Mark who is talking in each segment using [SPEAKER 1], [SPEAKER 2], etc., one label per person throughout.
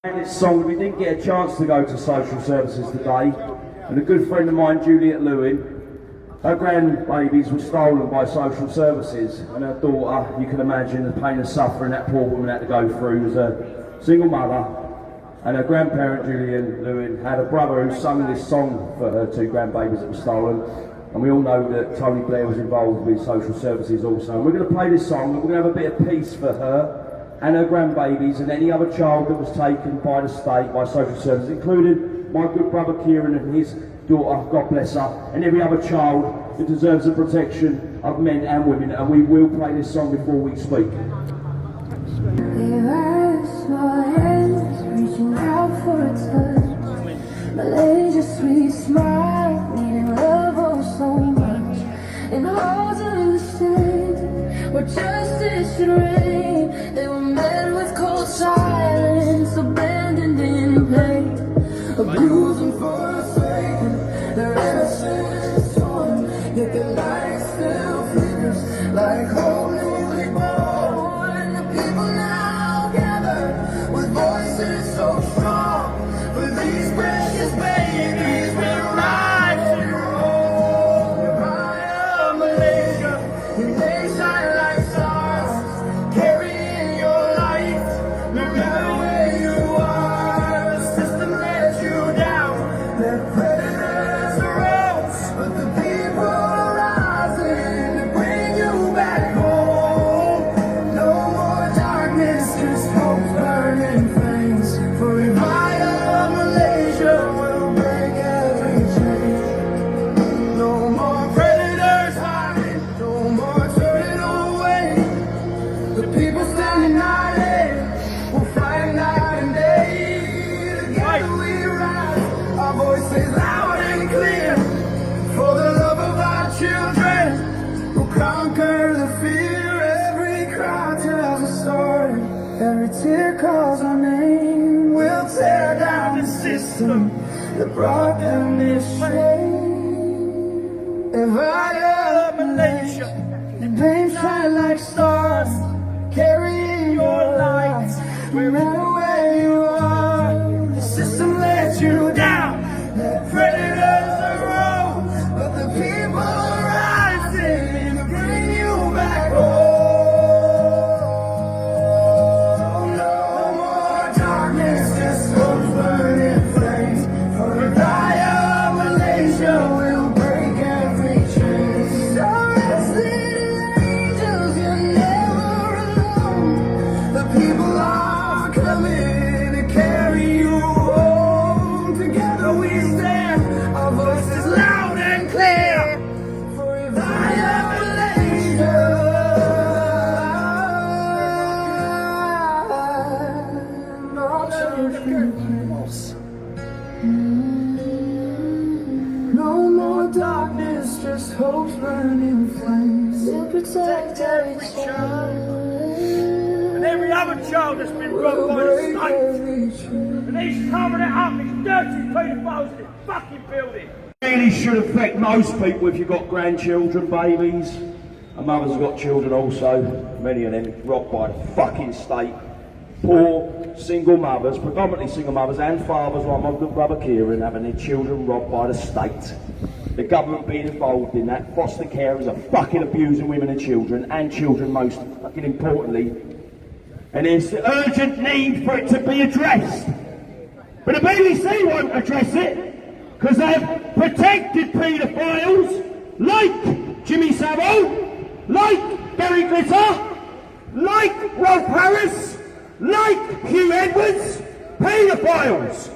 [SPEAKER 1] This song, we didn't get a chance to go to social services today, and a good friend of mine, Juliet Lewin, her grandbabies were stolen by social services, and her daughter, you can imagine the pain and suffering that poor woman had to go through as a single mother. And her grandparent, Julian Lewin, had a brother who sung this song for her two grandbabies that were stolen. And we all know that Tony Blair was involved with social services also. And we're going to play this song, and we're going to have a bit of peace for her and her grandbabies and any other child that was taken by the state, by social services, including my good brother Kieran and his daughter, God bless her, and every other child who deserves the protection of men and women. And we will play this song before we speak.
[SPEAKER 2] Reaching out for a touch, Malaysia's sweet smile, needing love oh so much, and hard to understand where justice should reign. They were met with cold silence, abandoned in pain, abused and forsaken, their innocence torn, yet their light still flickers like holy reborn. The people now gather with voices so strong, for these precious babies will rise and roll. Via Malaysia, you may shine like stars, carrying your light, no matter where you are. The system let you down, let predators arose, but the people are rising to bring you back home. No more darkness, just hope burning flames. For if Malaysia will break every chain. No more predators hiding, no more turning away. The people standing united will fight night and day. Together we rise, our voices loud and clear. For the love of our children, we'll conquer the fear. Every cry tells a story, every tear calls our name. We'll tear down the system that brought them this shame. If I love Malaysia, the beams shine like stars, carrying your light wherever where you are. The system lets you down, the predators arose, but the people are rising to bring you back home. No more darkness, just hope's burning flames to protect every child
[SPEAKER 3] and every other child that's been robbed by the state. And he's covering it up, these dirty paedophiles in this fucking building.
[SPEAKER 1] Really should affect most people if you've got grandchildren, babies, and mothers have got children also. Many of them robbed by the fucking state. Poor single mothers, predominantly single mothers and fathers like my good brother Kieran, having their children robbed by the state. The government being involved in that, foster carers are fucking abusing women and children most fucking importantly. And there's an urgent need for it to be addressed. But the BBC won't address it, because they've protected paedophiles like Jimmy Savile, like Gary Glitter, like Rolf Harris, like Hugh Edwards, paedophiles.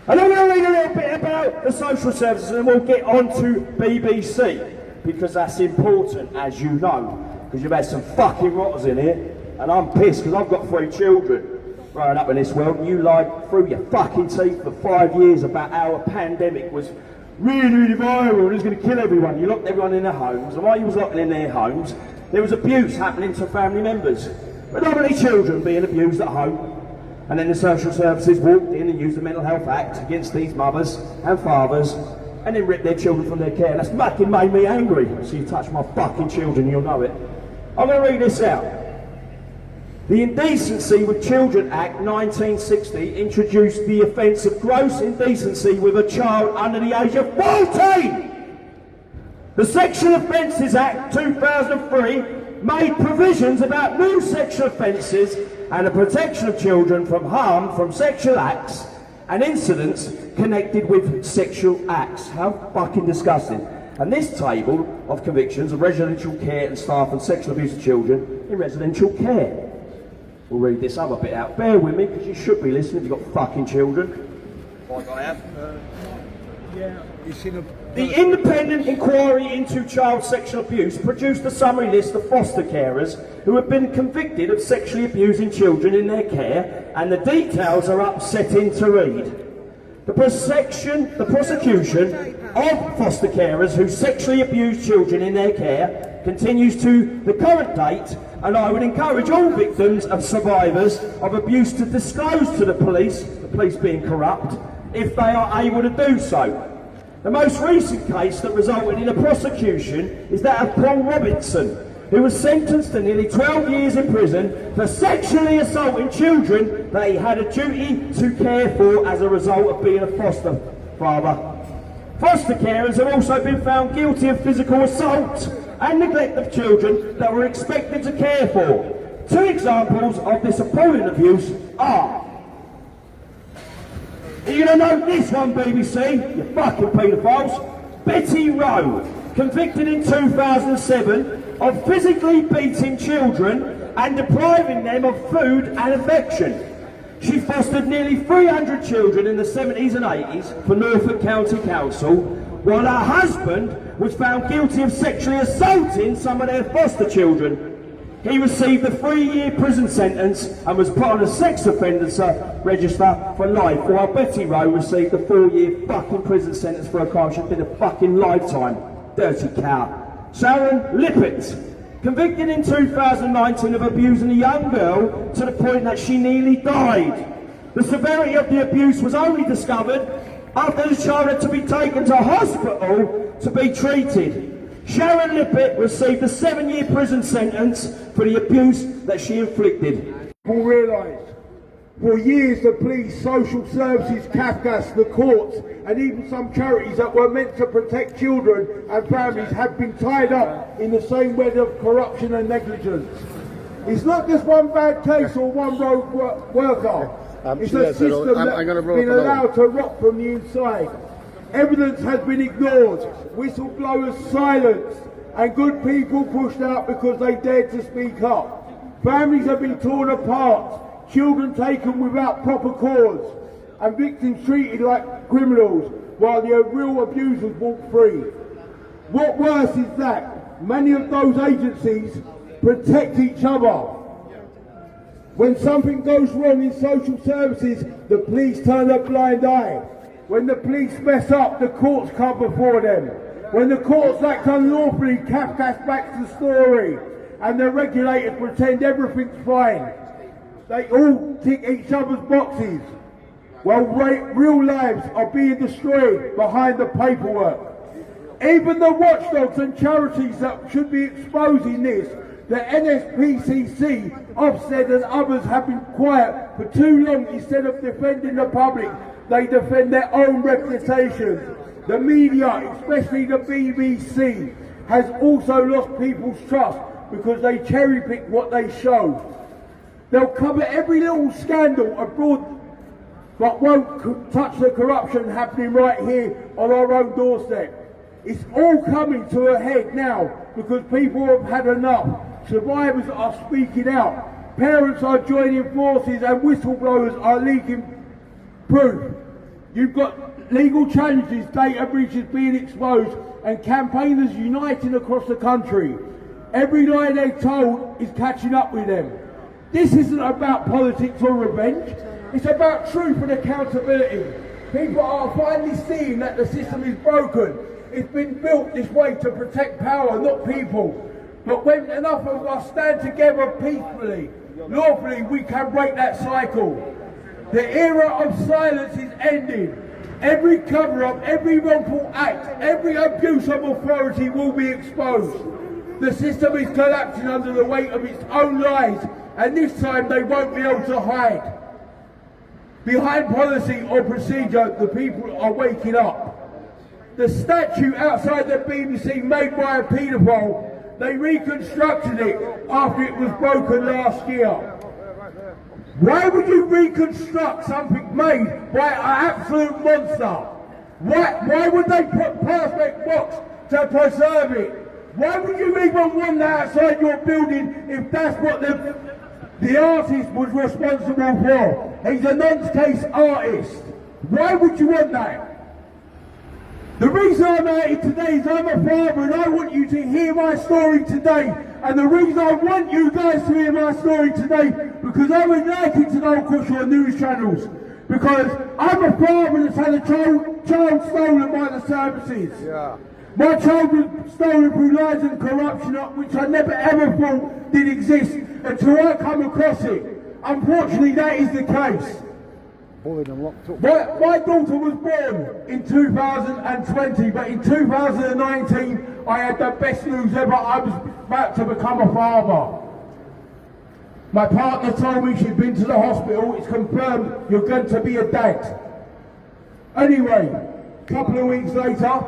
[SPEAKER 1] And I'm going to read a little bit about the social services and we'll get on to BBC, because that's important, as you know, because you've had some fucking rotters in here, and I'm pissed because I've got 3 children growing up in this world, and you lied through your fucking teeth for 5 years about how a pandemic was really viral and it was going to kill everyone. You locked everyone in their homes, and while you was locking in their homes, there was abuse happening to family members. Predominantly children being abused at home, and then the social services walked in and used the Mental Health Act against these mothers and fathers, and then ripped their children from their care. And that's fucking made me angry. So you touch my fucking children, you'll know it. I'm going to read this out. The Indecency with Children Act 1960 introduced the offence of gross indecency with a child under the age of 14. The Sexual Offences Act 2003 made provisions about new sexual offences and the protection of children from harm from sexual acts and incidents connected with sexual acts. How fucking disgusting. And this table of convictions of residential care and staff and sexual abuse of children in residential care. We'll read this other bit out. Bear with me, because you should be listening if you've got fucking children. Like I have. The Independent Inquiry into Child Sexual Abuse produced a summary list of foster carers who have been convicted of sexually abusing children in their care, and the details are upsetting to read. The prosecution of foster carers who sexually abuse children in their care continues to the current date, and I would encourage all victims of survivors of abuse to disclose to the police being corrupt, if they are able to do so. The most recent case that resulted in a prosecution is that of Paul Robinson, who was sentenced to nearly 12 years in prison for sexually assaulting children that he had a duty to care for as a result of being a foster father. Foster carers have also been found guilty of physical assault and neglect of children that were expected to care for. Two examples of this appalling abuse are... Are you going to know this one, BBC? You fucking paedophiles. Betty Rowe, convicted in 2007 of physically beating children and depriving them of food and affection. She fostered nearly 300 children in the 70s and 80s for Norfolk County Council, while her husband was found guilty of sexually assaulting some of their foster children. He received a 3-year prison sentence and was put on a sex offenders register for life, while Betty Rowe received a 4-year fucking prison sentence for a crime she did a fucking lifetime. Dirty cow. Sharon Lippett, convicted in 2019 of abusing a young girl to the point that she nearly died. The severity of the abuse was only discovered after the child had to be taken to hospital to be treated. Sharon Lippett received a 7-year prison sentence for the abuse that she inflicted.
[SPEAKER 4] People realise for years the police, social services, CAFCAS, the courts and even some charities that were meant to protect children and families have been tied up in the same web of corruption and negligence. It's not just one bad case or one rogue worker. It's a system that's been allowed to rot from the inside. Evidence has been ignored, whistleblowers silenced, and good people pushed out because they dared to speak up. Families have been torn apart, children taken without proper cause, and victims treated like criminals while the real abusers walk free. What worse is that many of those agencies protect each other. When something goes wrong in social services, the police turn a blind eye. When the police mess up, the courts come before them. When the courts act unlawfully, CAFCAS backs the story, and the regulators pretend everything's fine. They all tick each other's boxes, while real lives are being destroyed behind the paperwork. Even the watchdogs and charities that should be exposing this, the NSPCC, Ofsted and others have been quiet for too long. Instead of defending the public, they defend their own reputations. The media, especially the BBC, has also lost people's trust because they cherry pick what they show. They'll cover every little scandal abroad but won't touch the corruption happening right here on our own doorstep. It's all coming to a head now because people have had enough. Survivors are speaking out. Parents are joining forces and whistleblowers are leaking proof. You've got legal challenges, data breaches being exposed, and campaigners uniting across the country. Every lie they told is catching up with them. This isn't about politics or revenge. It's about truth and accountability. People are finally seeing that the system is broken. It's been built this way to protect power, not people. But when enough of us stand together peacefully, lawfully, we can break that cycle. The era of silence is ending. Every cover-up, every wrongful act, every abuse of authority will be exposed. The system is collapsing under the weight of its own lies, and this time they won't be able to hide. Behind policy or procedure, the people are waking up. The statue outside the BBC made by a paedophile, they reconstructed it after it was broken last year. Why would you reconstruct something made by an absolute monster? Why would they put Perspex box to preserve it? Why would you even want that outside your building if that's what the artist was responsible for? He's a nonce-case artist. Why would you want that? The reason I'm out here today is I'm a father and I want you to hear my story today. And the reason I want you guys to hear my story today, because I would like it to go across your news channels. Because I'm a father that's had a child stolen by the services. Yeah. My child was stolen through lies and corruption, which I never ever thought did exist until I come across it. Unfortunately, that is the case. My daughter was born in 2020, but in 2019 I had the best news ever. I was about to become a father. My partner told me she'd been to the hospital. It's confirmed you're going to be a dad. Anyway, a couple of weeks later,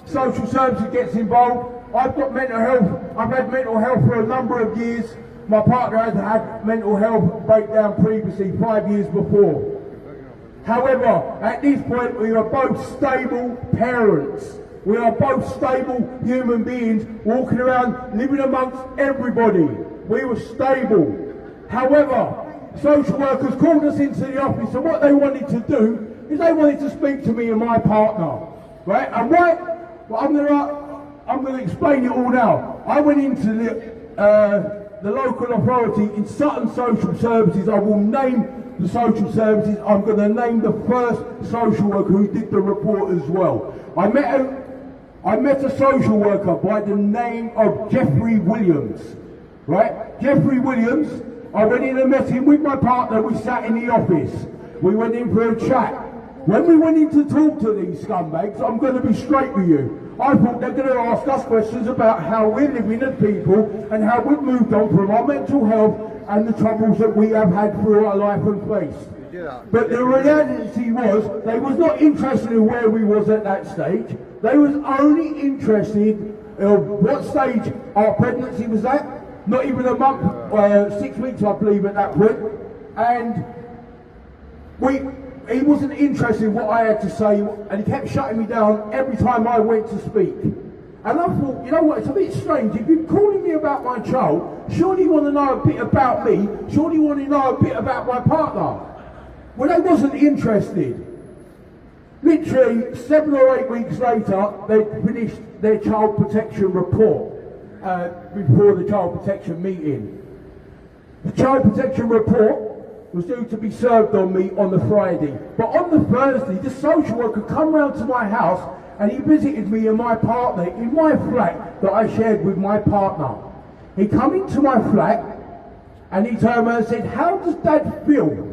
[SPEAKER 4] social services gets involved. I've got mental health. I've had mental health for a number of years. My partner has had mental health breakdown previously, 5 years before. However, at this point, we are both stable parents. We are both stable human beings walking around, living amongst everybody. We were stable. However, social workers called us into the office, and what they wanted to do is they wanted to speak to me and my partner. Right? And why? Well, I'm going to explain it all now. I went into the local authority in Sutton Social Services. I will name the social services. I'm going to name the first social worker who did the report as well. I met a social worker by the name of Jeffrey Williams. Right? Jeffrey Williams, I went in and met him with my partner. We sat in the office. We went in for a chat. When we went in to talk to these scumbags, I'm going to be straight with you. I thought they're going to ask us questions about how we're living as people and how we've moved on from our mental health and the troubles that we have had through our life and face. But the reality was, they was not interested in where we was at that stage. They was only interested in what stage our pregnancy was at. Not even a month, 6 weeks I believe at that point. And he wasn't interested in what I had to say, and he kept shutting me down every time I went to speak. And I thought, you know what, it's a bit strange. If you're calling me about my child, surely you want to know a bit about me, surely you want to know a bit about my partner. Well, they wasn't interested. Literally 7 or 8 weeks later, they finished their child protection report before the child protection meeting. The child protection report was due to be served on me on the Friday. But on the Thursday, the social worker come round to my house and he visited me and my partner in my flat that I shared with my partner. He come into my flat and he turned around and said, "How does Dad feel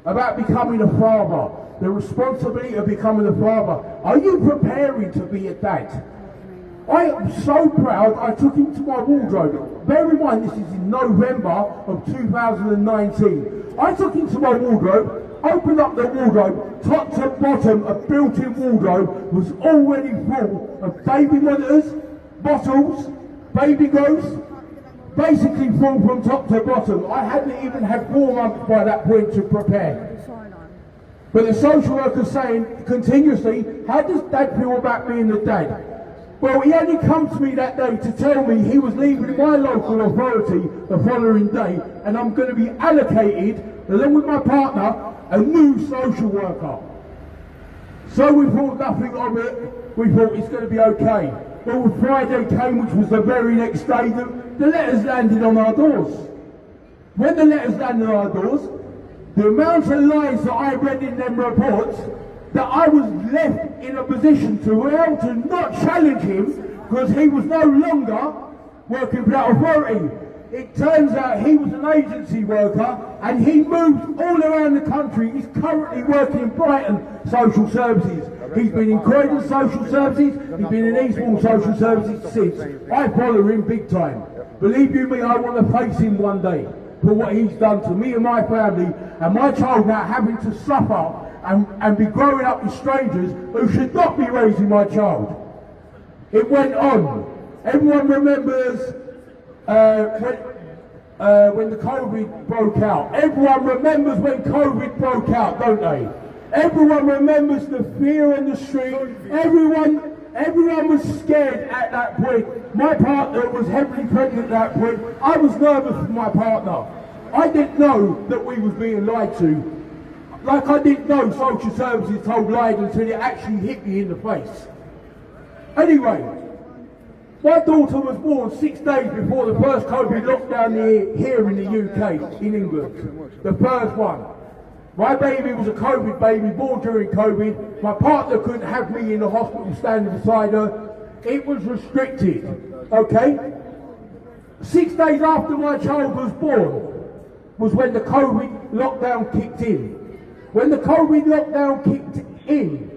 [SPEAKER 4] about becoming a father? The responsibility of becoming a father. Are you preparing to be a dad?" I am so proud. I took him to my wardrobe. Bear in mind, this is in November of 2019. I took him to my wardrobe, opened up the wardrobe, top to bottom, a built-in wardrobe was already full of baby monitors, bottles, baby ghosts, basically full from top to bottom. I hadn't even had 4 months by that point to prepare. But the social worker's saying continuously, "How does Dad feel about being a dad?" Well, he only come to me that day to tell me he was leaving my local authority the following day, and I'm going to be allocated, along with my partner, a new social worker. So we thought nothing of it. We thought it's going to be okay. Well, when Friday came, which was the very next day, the letters landed on our doors. When the letters landed on our doors, the amount of lies that I read in them reports, that I was left in a position to be able to not challenge him because he was no longer working for that authority. It turns out he was an agency worker and he moved all around the country. He's currently working in Brighton Social Services. He's been in Croydon Social Services, he's been in Eastbourne Social Services since. I follow him big time. Believe you me, I want to face him one day. for what he's done to me and my family, and my child now having to suffer and be growing up with strangers who should not be raising my child. It went on. Everyone remembers when the COVID broke out. Everyone remembers when COVID broke out, don't they? Everyone remembers the fear on the street. Everyone was scared at that point. My partner was heavily pregnant at that point. I was nervous for my partner. I didn't know that we was being lied to. Like I didn't know social services told lies until it actually hit me in the face. Anyway, my daughter was born 6 days before the first COVID lockdown here in the UK, in England. The first one. My baby was a COVID baby, born during COVID. My partner couldn't have me in the hospital standing beside her. It was restricted, okay? 6 days after my child was born was when the COVID lockdown kicked in. When the COVID lockdown kicked in,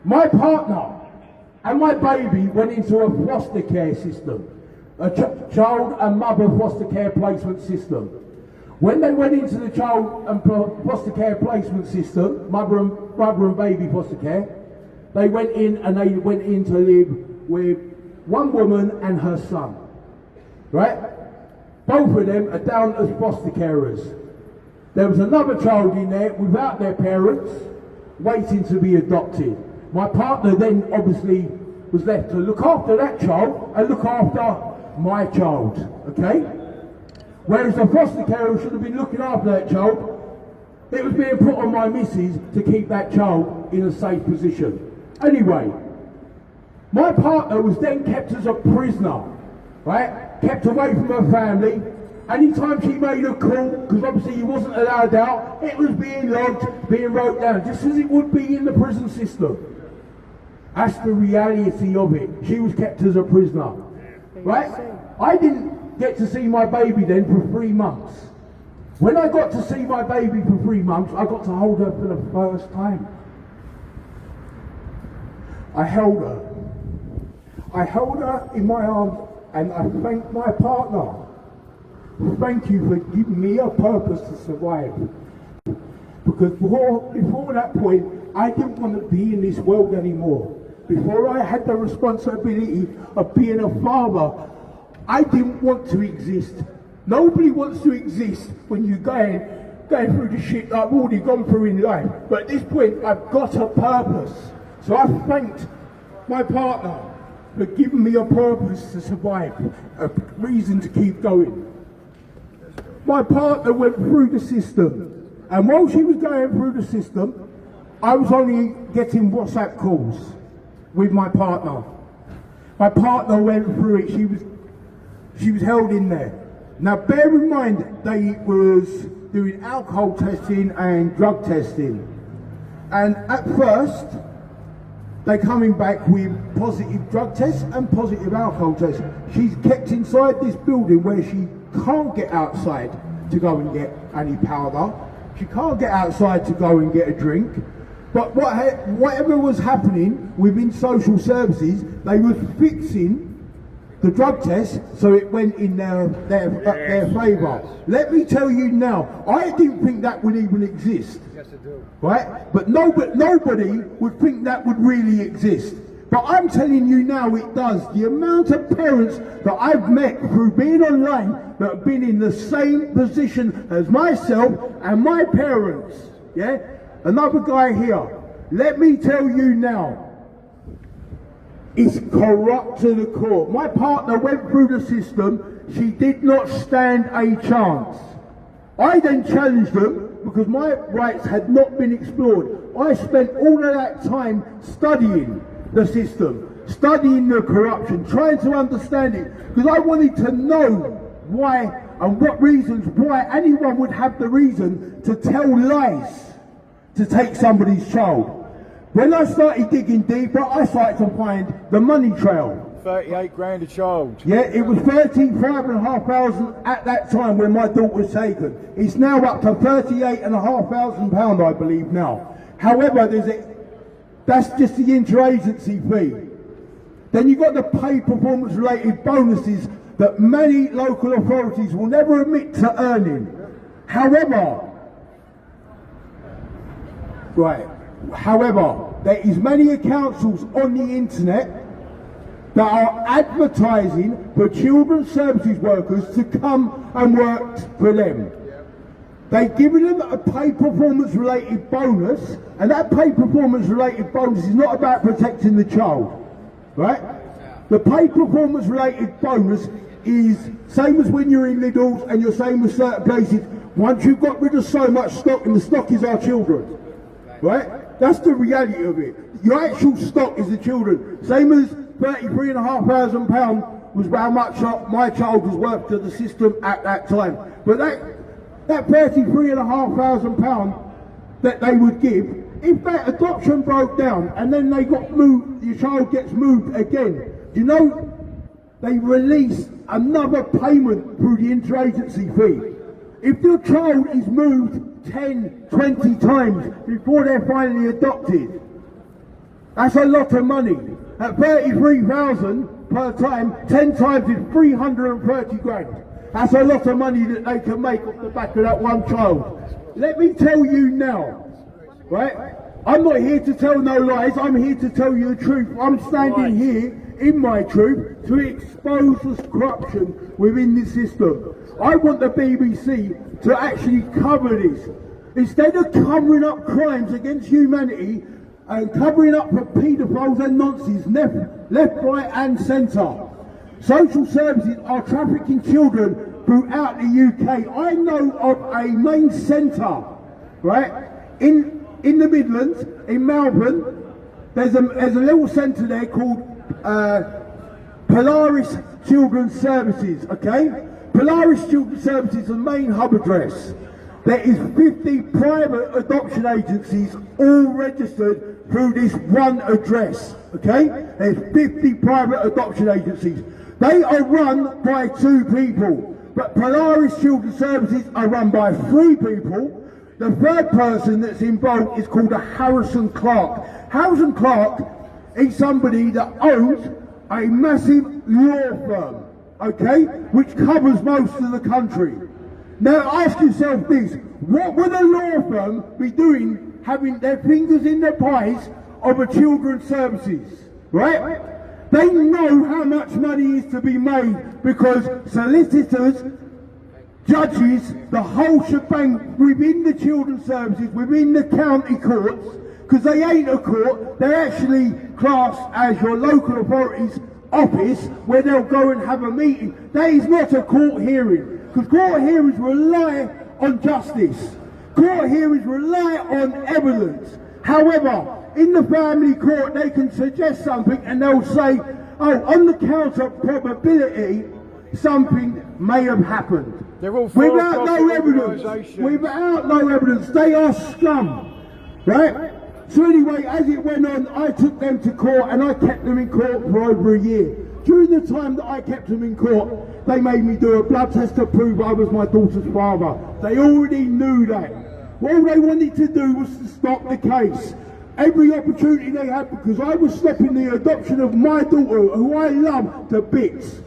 [SPEAKER 4] my partner and my baby went into a foster care system, a child and mother foster care placement system. When they went into the child and foster care placement system, mother and baby foster care, they went in and they went in to live with one woman and her son, right? Both of them are down as foster carers. There was another child in there without their parents, waiting to be adopted. My partner then obviously was left to look after that child and look after my child, okay? Whereas the foster carer should have been looking after that child, it was being put on my missus to keep that child in a safe position. Anyway, my partner was then kept as a prisoner, right? Kept away from her family. Anytime she made a call, because obviously he wasn't allowed out, it was being logged, being wrote down, just as it would be in the prison system. That's the reality of it. She was kept as a prisoner, right? I didn't get to see my baby then for 3 months. When I got to see my baby for 3 months, I got to hold her for the first time. I held her. I held her in my arms and I thanked my partner. Thank you for giving me a purpose to survive. Because before that point, I didn't want to be in this world anymore. Before I had the responsibility of being a father, I didn't want to exist. Nobody wants to exist when you're going through the shit that I've already gone through in life. But at this point, I've got a purpose. So I thanked my partner for giving me a purpose to survive, a reason to keep going. My partner went through the system, and while she was going through the system, I was only getting WhatsApp calls with my partner. My partner went through it. She was held in there. Now bear in mind they was doing alcohol testing and drug testing, and at first they coming back with positive drug tests and positive alcohol tests. She's kept inside this building where she can't get outside to go and get any powder. She can't get outside to go and get a drink. But whatever was happening within social services, they was fixing the drug test so it went in their favour. Let me tell you now, I didn't think that would even exist. Yes, I do. Right? But nobody would think that would really exist. But I'm telling you now it does. The amount of parents that I've met through being online that have been in the same position as myself and my parents, yeah? Another guy here, let me tell you now, it's corrupt to the core. My partner went through the system, she did not stand a chance. I then challenged them because my rights had not been explored. I spent all of that time studying the system, studying the corruption, trying to understand it, because I wanted to know why and what reasons why anyone would have the reason to tell lies to take somebody's child. When I started digging deeper, I started to find the money trail.
[SPEAKER 5] 38 grand a child.
[SPEAKER 4] Yeah, it was 13,500 at that time when my daughter was taken. It's now up to £38,500, I believe now. However, that's just the interagency fee. Then you've got the pay performance related bonuses that many local authorities will never admit to earning. However, there is many councils on the internet that are advertising for children's services workers to come and work for them. They've given them a pay performance related bonus, and that pay performance related bonus is not about protecting the child, right? The pay performance related bonus is same as when you're in Lidl's and you're saying with certain places, once you've got rid of so much stock, and the stock is our children, right? That's the reality of it. Your actual stock is the children. Same as £33,500 was how much my child was worth to the system at that time. But that £33,500 that they would give, if that adoption broke down and then they got moved, your child gets moved again, do you know they release another payment through the interagency fee? If your child is moved 10, 20 times before they're finally adopted, that's a lot of money. At 33,000 per time, 10 times is 330 grand. That's a lot of money that they can make off the back of that one child. Let me tell you now, right? I'm not here to tell no lies, I'm here to tell you the truth. I'm standing here in my truth to expose the corruption within the system. I want the BBC to actually cover this. Instead of covering up crimes against humanity and covering up for paedophiles and nonsense left, right and centre. Social services are trafficking children throughout the UK. I know of a main centre, right, in the Midlands, in Melbourne. There's a little centre there called Polaris Children's Services, okay? Polaris Children's Services is the main hub address. There is 50 private adoption agencies all registered through this one address, okay? There's 50 private adoption agencies. They are run by 2 people, but Polaris Children's Services are run by 3 people. The 3rd person that's involved is called a Harrison Clark. Harrison Clark is somebody that owns a massive law firm, okay, which covers most of the country. Now ask yourself this, what would a law firm be doing having their fingers in the pies of a children's services, right? They know how much money is to be made because solicitors, judges, the whole shebang within the children's services, within the county courts, because they ain't a court, they're actually classed as your local authority's office where they'll go and have a meeting. That is not a court hearing, because court hearings rely on justice. Court hearings rely on evidence. However, in the family court they can suggest something and they'll say, oh, on the count of probability, something may have happened.
[SPEAKER 5] They're all
[SPEAKER 4] Without no evidence.
[SPEAKER 5] organisations.
[SPEAKER 4] Without no evidence. They are scum. Right? So anyway, as it went on, I took them to court and I kept them in court for over a year. During the time that I kept them in court, they made me do a blood test to prove I was my daughter's father. They already knew that. All they wanted to do was to stop the case. Every opportunity they had, because I was stopping the adoption of my daughter, who I love to bits.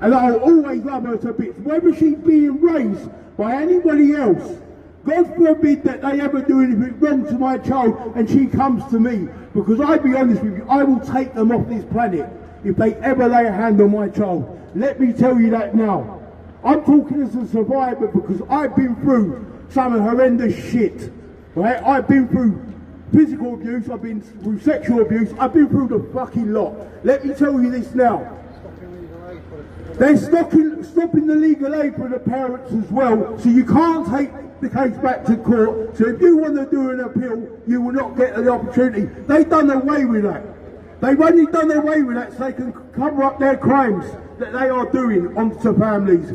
[SPEAKER 4] And I'll always love her to bits. Whether she's being raised by anybody else, God forbid that they ever do anything wrong to my child and she comes to me. Because I'll be honest with you, I will take them off this planet if they ever lay a hand on my child. Let me tell you that now. I'm talking as a survivor because I've been through some horrendous shit. Right? I've been through physical abuse, I've been through sexual abuse, I've been through the fucking lot. Let me tell you this now. They're stopping the legal aid for the parents as well, so you can't take the case back to court. So if you want to do an appeal, you will not get the opportunity. They've done away with that. They've only done away with that so they can cover up their crimes that they are doing onto families.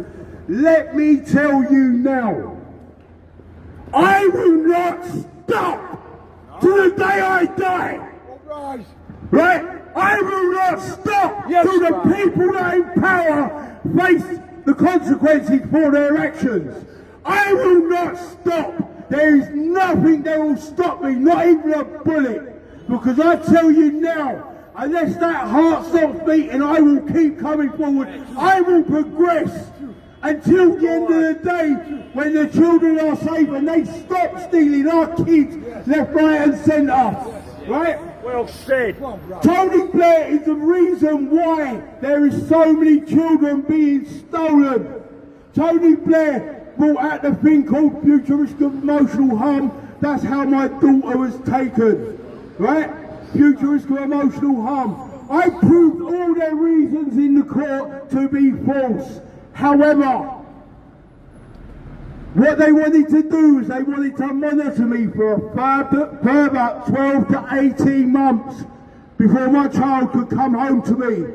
[SPEAKER 4] Let me tell you now, I will not stop to the day I die. Right? I will not stop till the people that in power face the consequences for their actions. I will not stop. There is nothing that will stop me, not even a bullet. Because I tell you now, Unless that heart stops beating, I will keep coming forward. I will progress until the end of the day when the children are safe and they stop stealing our kids left, right and centre. Right?
[SPEAKER 3] Well said.
[SPEAKER 4] Tony Blair is the reason why there is so many children being stolen. Tony Blair brought out the thing called futuristic emotional harm. That's how my daughter was taken. Right? Futuristic emotional harm. I proved all their reasons in the court to be false. However, what they wanted to do is they wanted to monitor me for a further 12 to 18 months before my child could come home to me.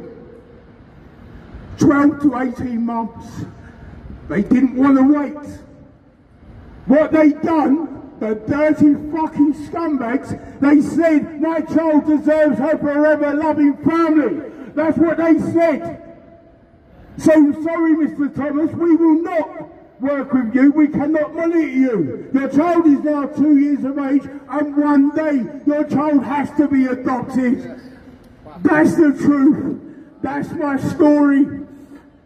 [SPEAKER 4] 12 to 18 months. They didn't want to wait. What they done, the dirty fucking scumbags, they said my child deserves her forever loving family. That's what they said. So sorry, Mr. Thomas, we will not work with you. We cannot monitor you. Your child is now 2 years of age, and one day your child has to be adopted. That's the truth. That's my story.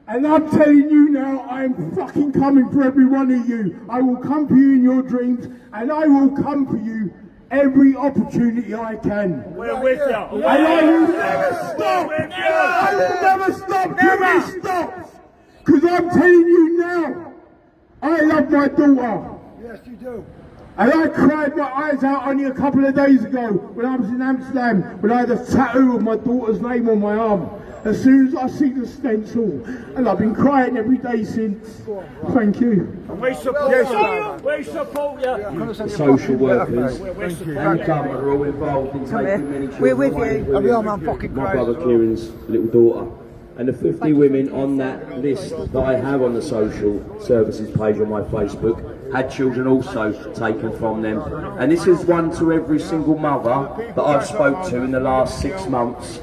[SPEAKER 4] And I'm telling you now, I'm fucking coming for every one of you. I will come for you in your dreams, and I will come for you every opportunity I can.
[SPEAKER 3] We're with you.
[SPEAKER 4] And I will never stop. I will never stop till this stops. Because I'm telling you now, I love my daughter.
[SPEAKER 5] Yes, you do.
[SPEAKER 4] And I cried my eyes out only a couple of days ago when I was in Amsterdam, when I had a tattoo of my daughter's name on my arm. As soon as I see the stencil, and I've been crying every day since. Thank you.
[SPEAKER 3] We support you. We support you.
[SPEAKER 1] The social workers and the government are all involved in taking many children
[SPEAKER 6] We're with
[SPEAKER 1] away
[SPEAKER 6] you.
[SPEAKER 1] from
[SPEAKER 5] I'm fucking
[SPEAKER 1] my
[SPEAKER 5] crazy.
[SPEAKER 1] brother Kieran's little daughter. And the 50 women on that list that I have on the social services page on my Facebook had children also taken from them. And this is one to every single mother that I've spoke to in the last 6 months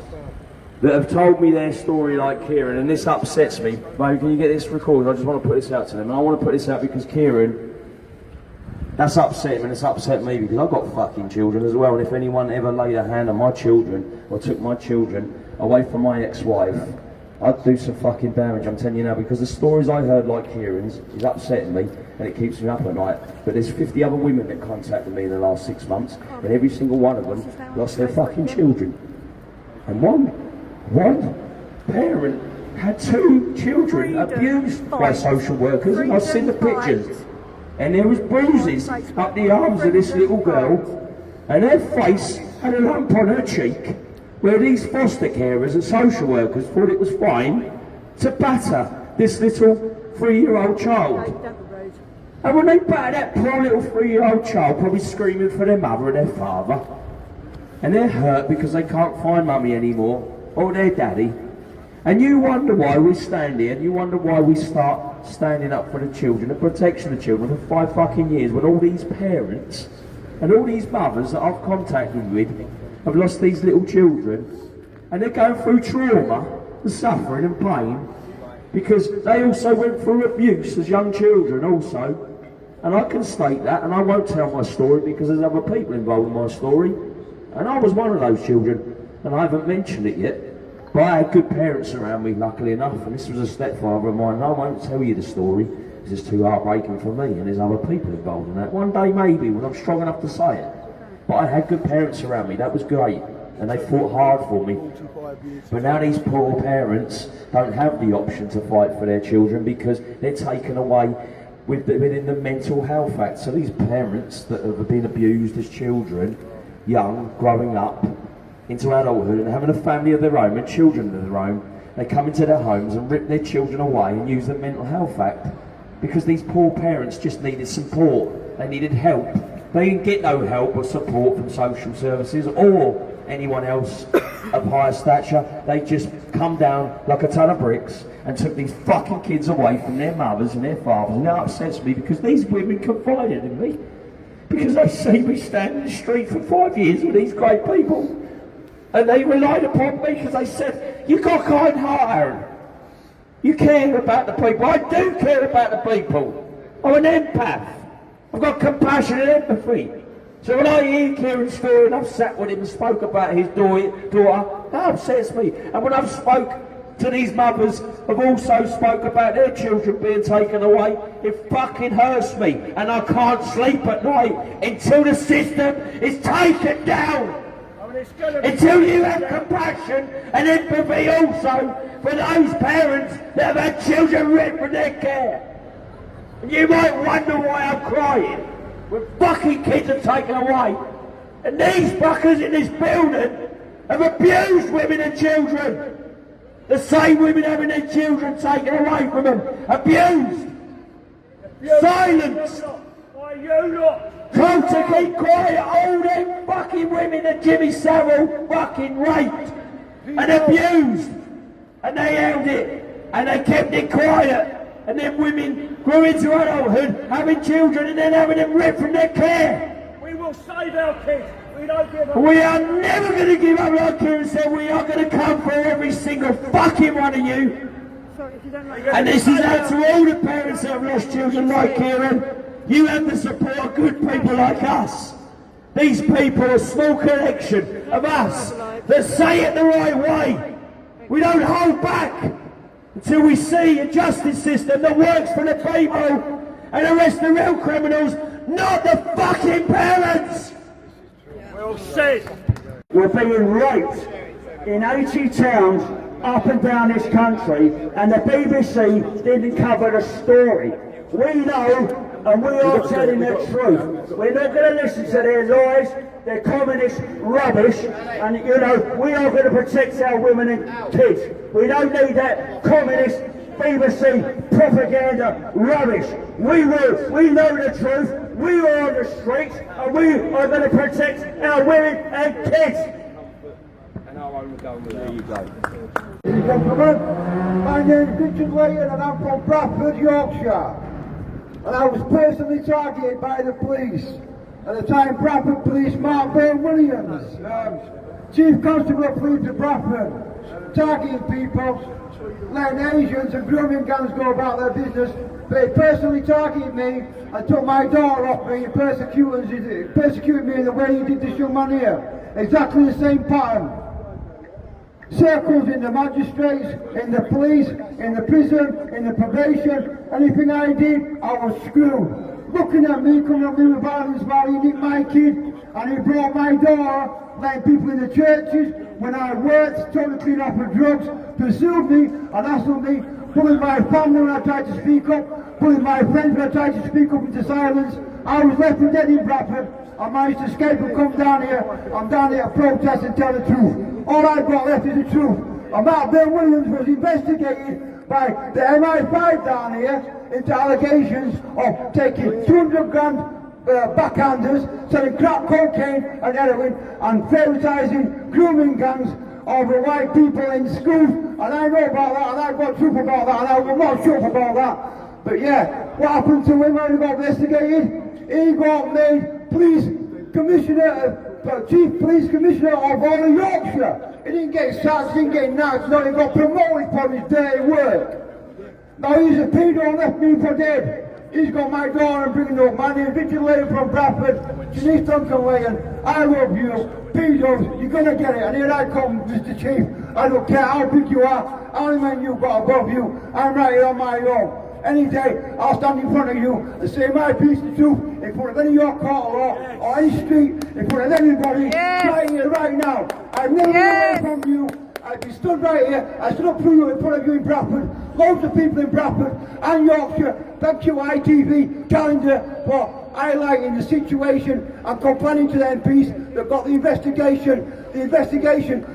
[SPEAKER 1] that have told me their story like Kieran, and this upsets me. Babe, can you get this recorded? I just want to put this out to them. And I want to put this out because Kieran, that's upset him and it's upset me because I've got fucking children as well, and if anyone ever laid a hand on my children or took my children away from my ex-wife, I'd do some fucking damage, I'm telling you now, because the stories I heard like Kieran's is upsetting me and it keeps me up at night. But there's 50 other women that contacted me in the last 6 months, and every single one of them lost their fucking children. And one parent had 2 children abused by social workers, and I've seen the pictures. And there was bruises up the arms of this little girl, and her face had a lump on her cheek, where these foster carers and social workers thought it was fine to batter this little 3-year-old child. And when they batter that poor little 3-year-old child, probably screaming for their mother and their father, and they're hurt because they can't find mummy anymore, or their daddy, and you wonder why we stand here, and you wonder why we start standing up for the children, the protection of the children for 5 fucking years, when all these parents and all these mothers that I've contacted with have lost these little children, and they're going through trauma and suffering and pain because they also went through abuse as young children also. And I can state that, and I won't tell my story because there's other people involved in my story, and I was one of those children, and I haven't mentioned it yet, but I had good parents around me, luckily enough, and this was a stepfather of mine, and I won't tell you the story because it's too heartbreaking for me, and there's other people involved in that. One day maybe, when I'm strong enough to say it. But I had good parents around me, that was great, and they fought hard for me. But now these poor parents don't have the option to fight for their children because they're taken away within the mental health act. So these parents that have been abused as children, young, growing up into adulthood and having a family of their own and children of their own, they come into their homes and rip their children away and use the mental health act because these poor parents just needed support, they needed help. They didn't get no help or support from social services or anyone else of higher stature. They just come down like a ton of bricks and took these fucking kids away from their mothers and their fathers. And that upsets me because these women confided in me because they see me stand in the street for 5 years with these great people. And they relied upon me because they said, "You got kind heart, Aaron. You care about the people." I do care about the people. I'm an empath. I've got compassion and empathy. So when I hear Kieran's story and I've sat with him and spoke about his daughter, that upsets me. And when I've spoke to these mothers have also spoke about their children being taken away, it fucking hurts me. And I can't sleep at night until the system is taken down. Until you have compassion and empathy also for those parents that have had children ripped from their care. And you might wonder why I'm crying when fucking kids are taken away. And these fuckers in this building have abused women and children. The same women having their children taken away from them. Abused. Silenced.
[SPEAKER 3] Why you lot?
[SPEAKER 1] Told to keep quiet. All them fucking women that Jimmy Savile fucking raped and abused. And they held it. And they kept it quiet. And then women grew into adulthood, having children and then having them ripped from their care.
[SPEAKER 3] We will save our kids. We don't give up.
[SPEAKER 1] We are never going to give up, like Kieran said. We are going to come for every single fucking one of you. And this is out to all the parents that have lost children like Kieran. You have the support of good people like us. These people are a small collection of us that say it the right way. We don't hold back until we see a justice system that works for the people and arrest the real criminals, not the fucking parents.
[SPEAKER 3] Well said.
[SPEAKER 6] We're being raped in 80 towns up and down this country, and the BBC didn't cover the story. We know, and we are telling the truth. We're not going to listen to their lies, their communist rubbish, and you know, we are going to protect our women and kids. We don't need that communist BBC propaganda rubbish. We will. We know the truth. We are on the streets, and we are going to protect our women and kids.
[SPEAKER 1] There you go.
[SPEAKER 4] Ladies and gentlemen, my name is Richard Layton and I'm from Bradford, Yorkshire. And I was personally targeted by the police. At the time, Bradford Police Mark Byrne Williams, Chief Constable of Police of Bradford, targeting people, letting Asians and grooming gangs go about their business. They personally targeted me and took my daughter off me and persecuted me in the way he did this young man here. Exactly the same pattern. Circles in the magistrates, in the police, in the prison, in the probation. Anything I did, I was screwed. Looking at me, coming up with violence while he did my kid, and he brought my daughter, letting people in the churches, when I worked, told to clean up for drugs, pursued me and hassled me, pulling my family when I tried to speak up, pulling my friends when I tried to speak up into silence. I was left for dead in Bradford. I managed to escape and come down here. I'm down here to protest and tell the truth. All I've got left is the truth. And Mark Byrne Williams was investigated by the MI5 down here into allegations of taking 200 grand backhanders, selling crack cocaine and heroin, and favouritising grooming gangs over white people in schools. And I know about that, and I've got truth about that, and I will not shut up about that. But yeah, what happened to him when he got investigated? He got made police commissioner, chief police commissioner of all of Yorkshire. He didn't get sacked, he didn't get knocked, no, he got promoted for his dirty work. Now he's a pedo and left me for dead. He's got my daughter and bringing up. My name is Richard Layton from Bradford. Denise Duncan Layton. I love you. Pedos, you're gonna get it. And here I come, Mr. Chief. I don't care how big you are, how many men you've got above you. I'm right here on my own. Any day, I'll stand in front of you and say my piece of truth in front of any of your court law or any street, in front of anybody, right here, right now. I've never been away from you. I've been stood right here. I stood up for you in front of you in Bradford. Loads of people in Bradford and Yorkshire. Thank you, ITV calendar, for highlighting the situation and complaining to the MPs that got the investigation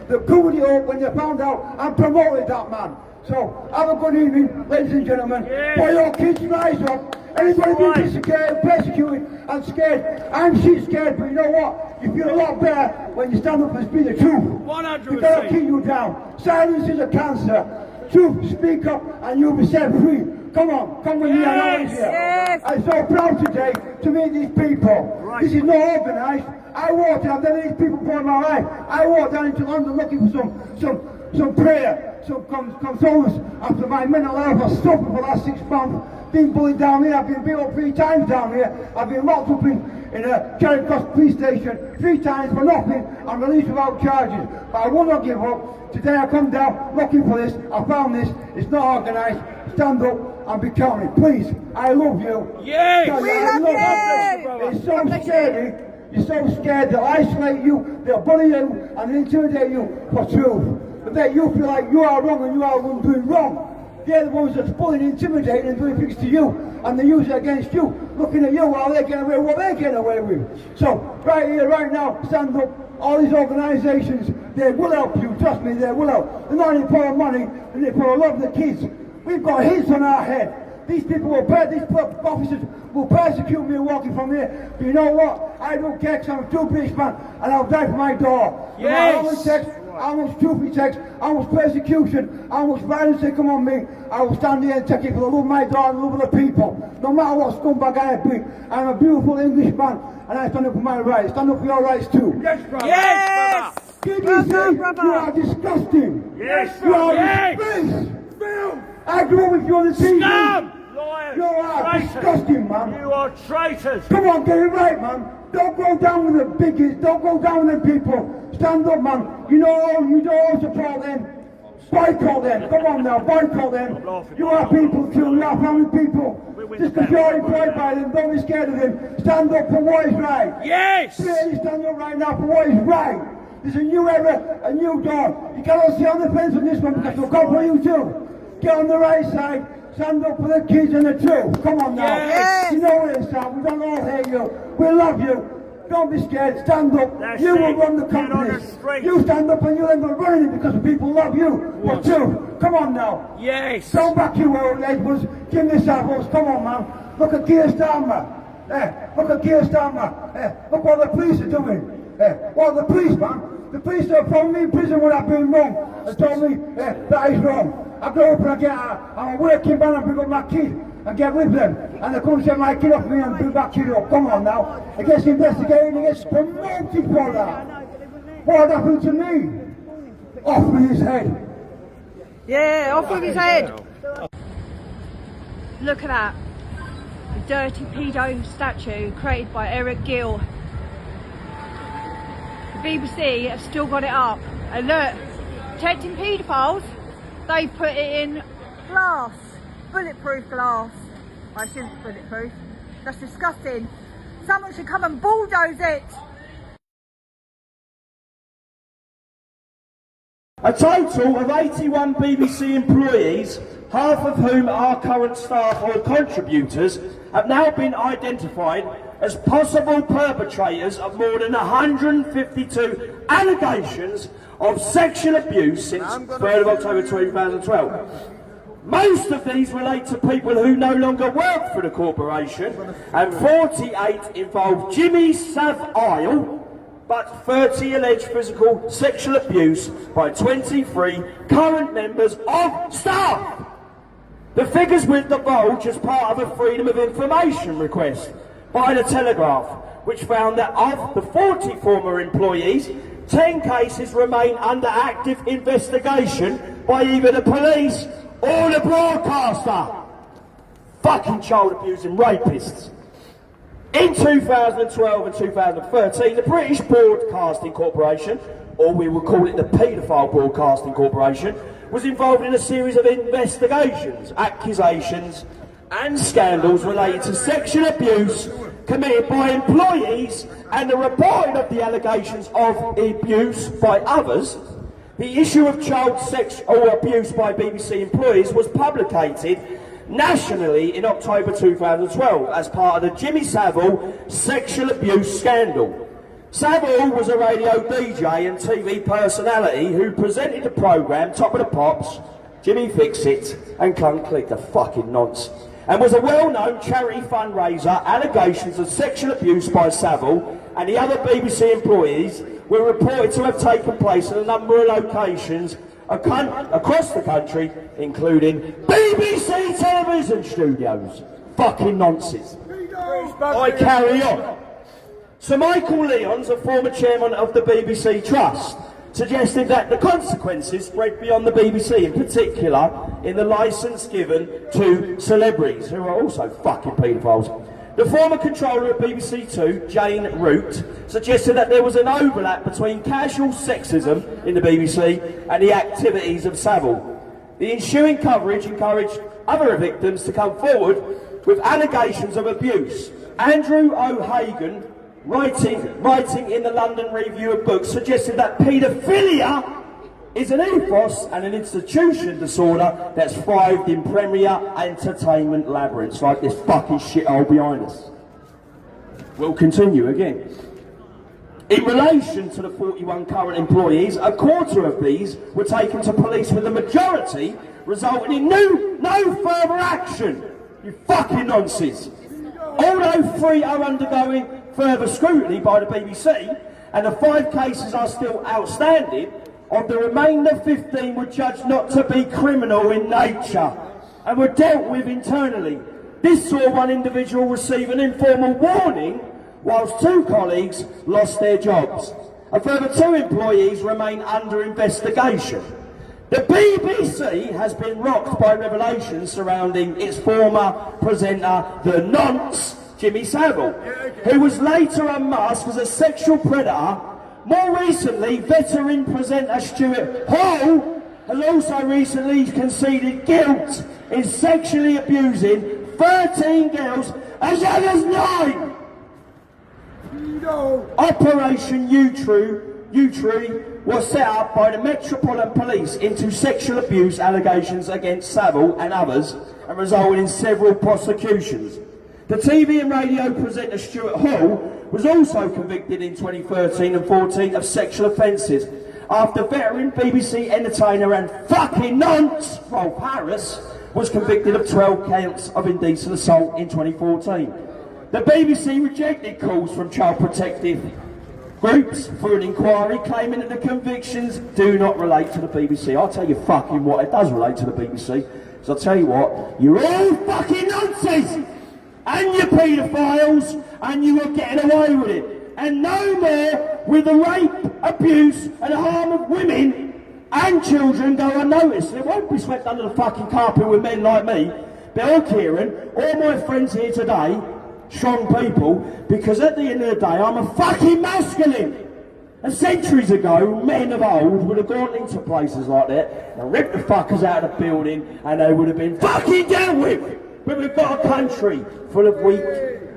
[SPEAKER 4] that covered it up when they found out and promoted that man. So, have a good evening, ladies and gentlemen. For your kids, rise up. Anybody being persecuted and scared, I'm shit scared, but you know what? You feel a lot better when you stand up and speak the truth.
[SPEAKER 3] 100%.
[SPEAKER 4] We've got to keep you down. Silence is a cancer. Truth, speak up and you'll be set free. Come on, come with me.
[SPEAKER 2] Yes.
[SPEAKER 4] I'm so proud today to meet these people. Right. This is not organised. I walked down, I've never these people before in my life. I walked down into London looking for some prayer, some consolence after my mental health has suffered for the last 6 months. Been bullied down here, I've been beat up 3 times down here, I've been locked up in
[SPEAKER 7] in a Charing Cross police station 3 times for nothing and released without charges. But I will not give up. Today I come down looking for this. I found this. It's not organised. Stand up and be counted. Please, I love you.
[SPEAKER 3] Yes!
[SPEAKER 7] Tell you,
[SPEAKER 3] We
[SPEAKER 7] I
[SPEAKER 3] love you!
[SPEAKER 7] It's so scary. You're so scared they'll isolate you, they'll bully you and intimidate you for truth. But then you feel like you are wrong and you are doing wrong. They're the ones that's bullying, intimidating and doing things to you, and they use it against you, looking at you while they're getting away with what they're getting away with. So, right here, right now, stand up. All these organisations, they will help you, trust me, they will help. They're not in it for money, they're in it for love of the kids. We've got hits on our head. These people these officers will persecute me walking from here. But you know what? I don't care because I'm a true British man and I'll die for my daughter. No matter how much text, how much truth he takes, how much persecution, how much violence they come on me, I will stand here and take it for the love of my daughter and the love of the people. No matter what scumbag I be, I'm a beautiful English man and I stand up for my rights. Stand up for your rights too.
[SPEAKER 3] Yes, brother! Yes!
[SPEAKER 7] BBC, you are disgusting.
[SPEAKER 3] Yes,
[SPEAKER 7] You are
[SPEAKER 3] yes!
[SPEAKER 7] disgrace.
[SPEAKER 3] Film!
[SPEAKER 7] I grew up with you on the TV.
[SPEAKER 3] Scum! Liars!
[SPEAKER 7] You are
[SPEAKER 3] Traitors!
[SPEAKER 7] disgusting, man.
[SPEAKER 3] You are traitors!
[SPEAKER 7] Come on, get it right, man. Don't go down with the biggies. Don't go down with the people. Stand up, man. You don't support them. Boycott them. Come on now, boycott them. You are people too. You are family people. Just because you're employed by them, don't be scared of them. Stand up for what is right.
[SPEAKER 3] Yes!
[SPEAKER 7] Please stand up right now for what is right. There's a new era, a new dawn. You cannot sit on the fence on this one because they'll come for you too. Get on the right side. Stand up for the kids and the truth. Come on now.
[SPEAKER 3] Yes.
[SPEAKER 7] You know it is, Sam. We don't all hate you. We love you. Don't be scared. Stand up.
[SPEAKER 3] That's
[SPEAKER 7] you will
[SPEAKER 3] it.
[SPEAKER 7] run the
[SPEAKER 3] Get on the
[SPEAKER 7] company.
[SPEAKER 3] street.
[SPEAKER 7] You stand up and you'll end up running it because people love you. For truth. Come on now.
[SPEAKER 3] Yes!
[SPEAKER 7] Don't back you old Edwards. Give me samples. Come on, man. Look at Keir Starmer. Look at Keir Starmer. Look what the police are doing. What the police, man? The police have thrown me in prison when I've been wrong and told me that is wrong. I go up and I'm a working man and bring up my kid and get with them. And they come and set my kid off me and bring that kid up. Come on now. It gets investigated and it gets promoted for that. What happened to me? Off with his head.
[SPEAKER 8] Yeah, off with his head. Look at that. The dirty pedo statue created by Eric Gill. The BBC have still got it up. And look, protecting paedophiles, they put it in glass. Bulletproof glass. I assume it's bulletproof. That's disgusting. Someone should come and bulldoze it.
[SPEAKER 1] A total of 81 BBC employees, half of whom are current staff or contributors, have now been identified as possible perpetrators of more than 152 allegations of sexual abuse since 3rd of October 2012. Most of these relate to people who no longer work for the corporation, and 48 involve Jimmy Savile, but 30 alleged physical sexual abuse by 23 current members of staff. The figures were divulged as part of a Freedom of Information request by the Telegraph, which found that of the 40 former employees, 10 cases remain under active investigation by either the police or the broadcaster. Fucking child abusing rapists. In 2012 and 2013, the British Broadcasting Corporation, or we will call it the Paedophile Broadcasting Corporation, was involved in a series of investigations, accusations and scandals related to sexual abuse committed by employees and the reporting of the allegations of abuse by others. The issue of child sexual abuse by BBC employees was publicated nationally in October 2012 as part of the Jimmy Savile sexual abuse scandal. Savile was a radio DJ and TV personality who presented the programme Top of the Pops, Jimmy Fix It and Cunt Click the fucking nonce, and was a well-known charity fundraiser. Allegations of sexual abuse by Savile and the other BBC employees were reported to have taken place at a number of locations across the country, including BBC television studios. Fucking nonsense. I carry on. Sir Michael Lyons, a former chairman of the BBC Trust, suggested that the consequences spread beyond the BBC, in particular in the licence given to celebrities, who are also fucking paedophiles. The former controller of BBC Two, Jane Root, suggested that there was an overlap between casual sexism in the BBC and the activities of Savile. The ensuing coverage encouraged other victims to come forward with allegations of abuse. Andrew O'Hagan, writing in the London Review of Books, suggested that paedophilia is an ethos and an institution disorder that's thrived in premier entertainment labyrinths like this fucking shithole behind us. We'll continue again. In relation to the 41 current employees, a quarter of these were taken to police, with the majority resulting in no further action. You fucking nonsense. Although 3 are undergoing further scrutiny by the BBC, and the 5 cases are still outstanding, of the remainder 15 were judged not to be criminal in nature and were dealt with internally. This saw one individual receive an informal warning, whilst 2 colleagues lost their jobs. A further 2 employees remain under investigation. The BBC has been rocked by revelations surrounding its former presenter, the nonce Jimmy Savile, who was later unmasked as a sexual predator. More recently, veteran presenter Stuart Hall has also recently conceded guilt in sexually abusing 13 girls as young as 9. Operation U-Tree was set up by the Metropolitan Police into sexual abuse allegations against Savile and others, and resulted in several prosecutions. The TV and radio presenter Stuart Hall was also convicted in 2013 and 14 of sexual offences after veteran BBC entertainer and fucking nonce Rolf Harris was convicted of 12 counts of indecent assault in 2014. The BBC rejected calls from child protective groups for an inquiry, claiming that the convictions do not relate to the BBC. I'll tell you fucking what, it does relate to the BBC. So I'll tell you what, you're all fucking nonsense! And you're paedophiles, and you are getting away with it. And no more will the rape, abuse, and harm of women and children go unnoticed. It won't be swept under the fucking carpet with men like me, Bill Kieran, all my friends here today, strong people, because at the end of the day, I'm a fucking masculine. And centuries ago, men of old would have gone into places like that and ripped the fuckers out of the building, and they would have been fucking dealt with. But we've got a country full of weak,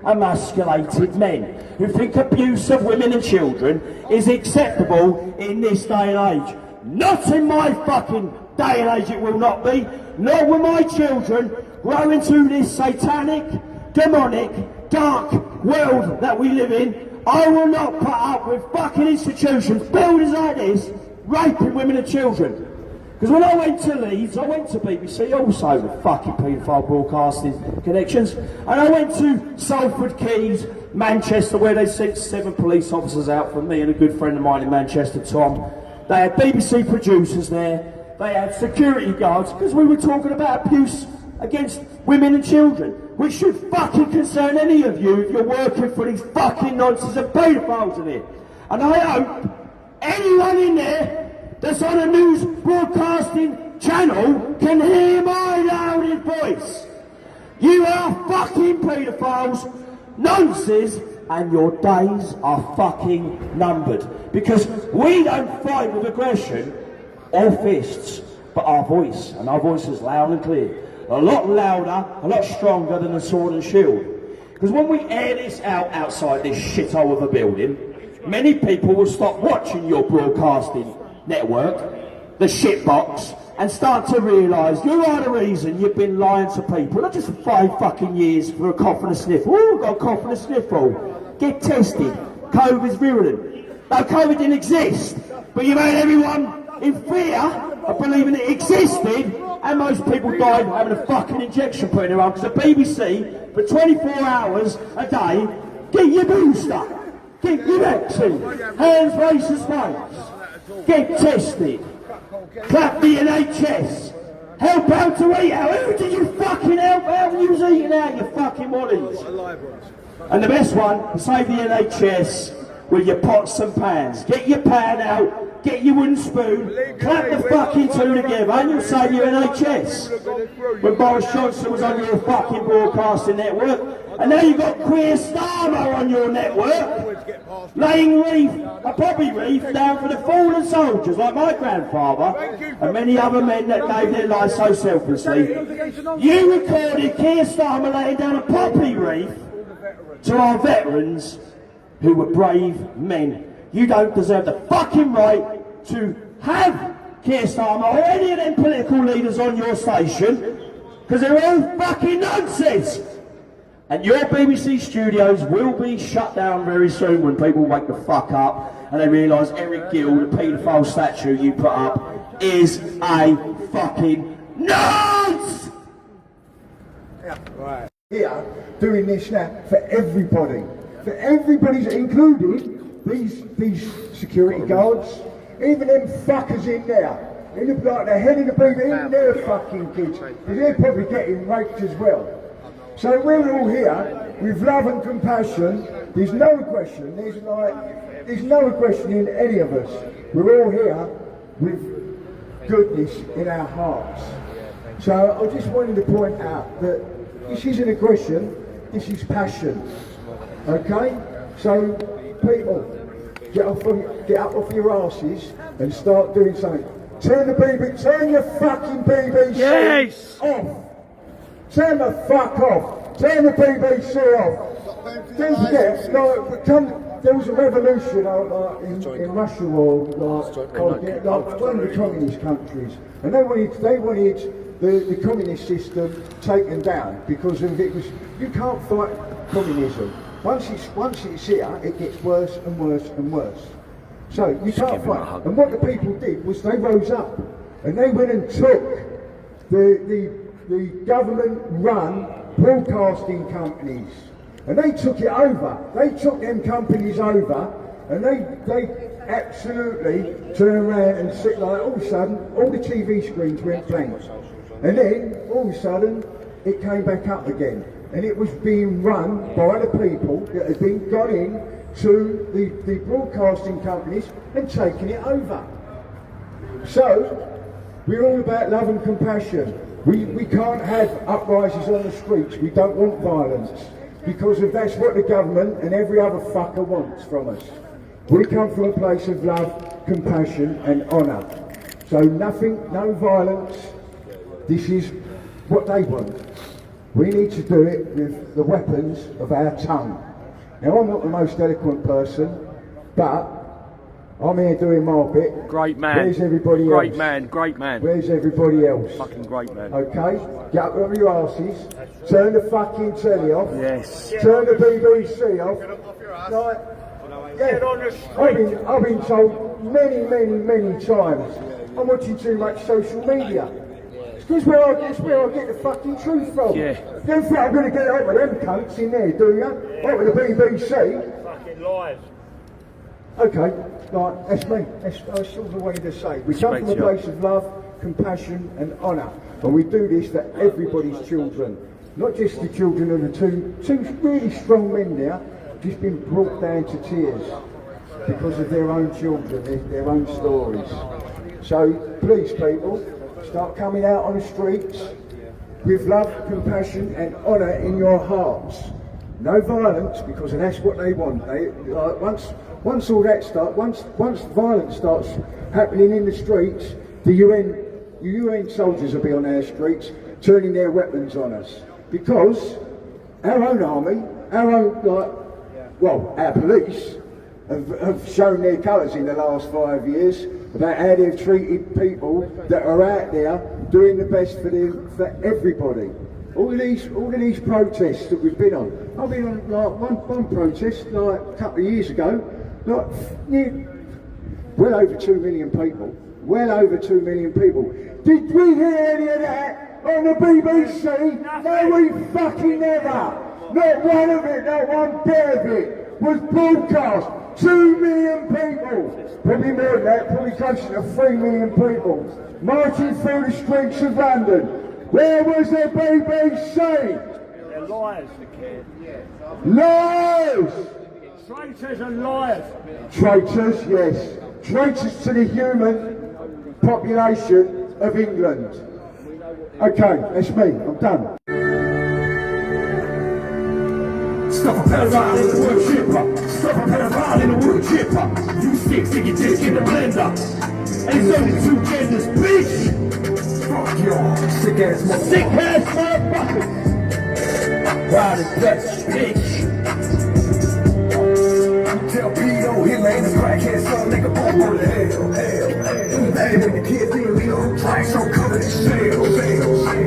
[SPEAKER 1] emasculated men who think abuse of women and children is acceptable in this day and age. Not in my fucking day and age, it will not be. Not with my children grow into this satanic, demonic, dark world that we live in. I will not put up with fucking institutions, buildings like this, raping women and children. Because when I went to Leeds, I went to BBC also with fucking paedophile broadcasting connections, and I went to Salford Quays, Manchester, where they sent 7 police officers out for me and a good friend of mine in Manchester, Tom. They had BBC producers there, they had security guards, because we were talking about abuse against women and children, which should fucking concern any of you if you're working for these fucking nonsense and paedophiles in here. And I hope anyone in there that's on a news broadcasting channel can hear my loud voice. You are fucking paedophiles, nonsense, and your days are fucking numbered. Because we don't fight with aggression or fists, but our voice, and our voice is loud and clear. A lot louder, a lot stronger than a sword and shield. Because when we air this out outside this shithole of a building, many people will stop watching your broadcasting network, the shitbox, and start to realise you are the reason you've been lying to people, not just for 5 fucking years for a cough and a sniffle. Oh, I've got a cough and a sniffle. Get tested. COVID's virulent. No, COVID didn't exist, but you made everyone in fear of believing it existed, and most people died having a fucking injection put in their arm, because the BBC, for 24 hours a day, get your booster, get your vaccine, hands, faces, face, get tested, clap the NHS, help out to eat out. Who did you fucking help out when you was eating out, you fucking wallies? And the best one, to save the NHS, with your pots and pans. Get your pan out, get your wooden spoon, clap the fucking two together, and you'll save your NHS. When Boris Johnson was on your fucking broadcasting network, and now you've got Keir Starmer on your network, laying a poppy wreath down for the fallen soldiers like my grandfather and many other men that gave their lives so selflessly. You recorded Keir Starmer laying down a poppy wreath to our veterans who were brave men. You don't deserve the fucking right to have Keir Starmer or any of them political leaders on your station, because they're all fucking nonsense. And your BBC studios will be shut down very soon when people wake the fuck up and they realise Eric Gill, the paedophile statue you put up, is a fucking nonce!
[SPEAKER 4] Right. Here, doing this now for everybody. For everybody's, including these security guards, even them fuckers in there. They look like the head of the people, even their fucking kids, because they're probably getting raped as well. So we're all here with love and compassion. There's no question. There's no question in any of us. We're all here with goodness in our hearts. So I just wanted to point out that this isn't aggression. This is passion. Okay? So people, get up off your asses and start doing something. Turn your fucking BBC off. Turn the fuck off. Turn the BBC off. Don't forget, there was a revolution in Russia or one of the communist countries, and they wanted the communist system taken down because of it was, you can't fight communism. Once it's here, it gets worse and worse and worse. So you can't fight. And what the people did was they rose up and they went and took the government-run broadcasting companies, and they took it over. They took them companies over, and they absolutely turned around and said, like, all of a sudden, all the TV screens went blank, and then all of a sudden, it came back up again, and it was being run by the people that had been gone in to the broadcasting companies and taken it over. So we're all about love and compassion. We can't have uprisings on the streets. We don't want violence, because if that's what the government and every other fucker wants from us. We come from a place of love, compassion and honour. So no violence. This is what they want. We need to do it with the weapons of our tongue. Now, I'm not the most eloquent person, but I'm here doing my bit.
[SPEAKER 3] Great man.
[SPEAKER 4] Where's everybody else?
[SPEAKER 3] Great man, great man.
[SPEAKER 4] Where's everybody else?
[SPEAKER 3] Fucking great man.
[SPEAKER 4] Okay? Get up on your asses. Turn the fucking telly off.
[SPEAKER 3] Yes.
[SPEAKER 4] Turn the BBC off. Like, I've been told many times I'm watching too much social media. It's where I get the fucking truth from.
[SPEAKER 3] Yeah.
[SPEAKER 4] You don't think I'm going to get up with them cunts in there, do you? Up with the BBC.
[SPEAKER 3] Fucking lies.
[SPEAKER 4] Okay, right, that's me. That's all I wanted to say. We come from a place of love, compassion and honour. And we do this for everybody's children. Not just the children of the two really strong men there, just been brought down to tears because of their own children, their own stories. So please people, start coming out on the streets with love, compassion and honour in your hearts. No violence, because that's what they want. Once all that starts, once violence starts happening in the streets, the UN soldiers will be on our streets turning their weapons on us, because our own army, our police have shown their colours in the last 5 years about how they've treated people that are out there doing the best for everybody. All of these protests that we've been on. I've been on one protest a couple of years ago. Well over 2 million people. Well over 2 million people. Did we hear any of that on the BBC? No, we fucking never. Not one of it, not one bit of it was broadcast. 2 million people. Probably more than that, probably closer to 3 million people. Marching through the streets of London. Where was the BBC?
[SPEAKER 3] They're liars.
[SPEAKER 4] Lies!
[SPEAKER 3] Traitors and liars.
[SPEAKER 4] Traitors, yes. Traitors to the human population of England. Okay, that's me. I'm done.
[SPEAKER 1] Stuff a pedophile in the wood chipper. Stuff a pedophile in the wood chipper. You stick your dick in the blender. And it's only two genders, bitch. Fuck y'all, sick ass motherfuckers. Riding guts, bitch. Tell Pito Hitler ain't a crackhead, son, nigga, born to hell. Hey, when the kids ain't real, try so covered in shells.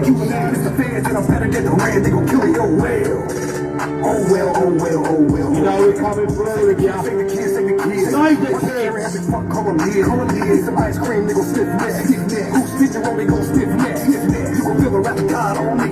[SPEAKER 1] You and I is the feds, and I'm better than the red, they gon' kill your whale. Oh well. You know we're coming through with ya. Sing the kids. Save the kids. Fuck, call them here. Eat some ice cream, they gon' stiff neck. Who's spit your own, they gon' stiff neck. You gon' feel a rap god on me.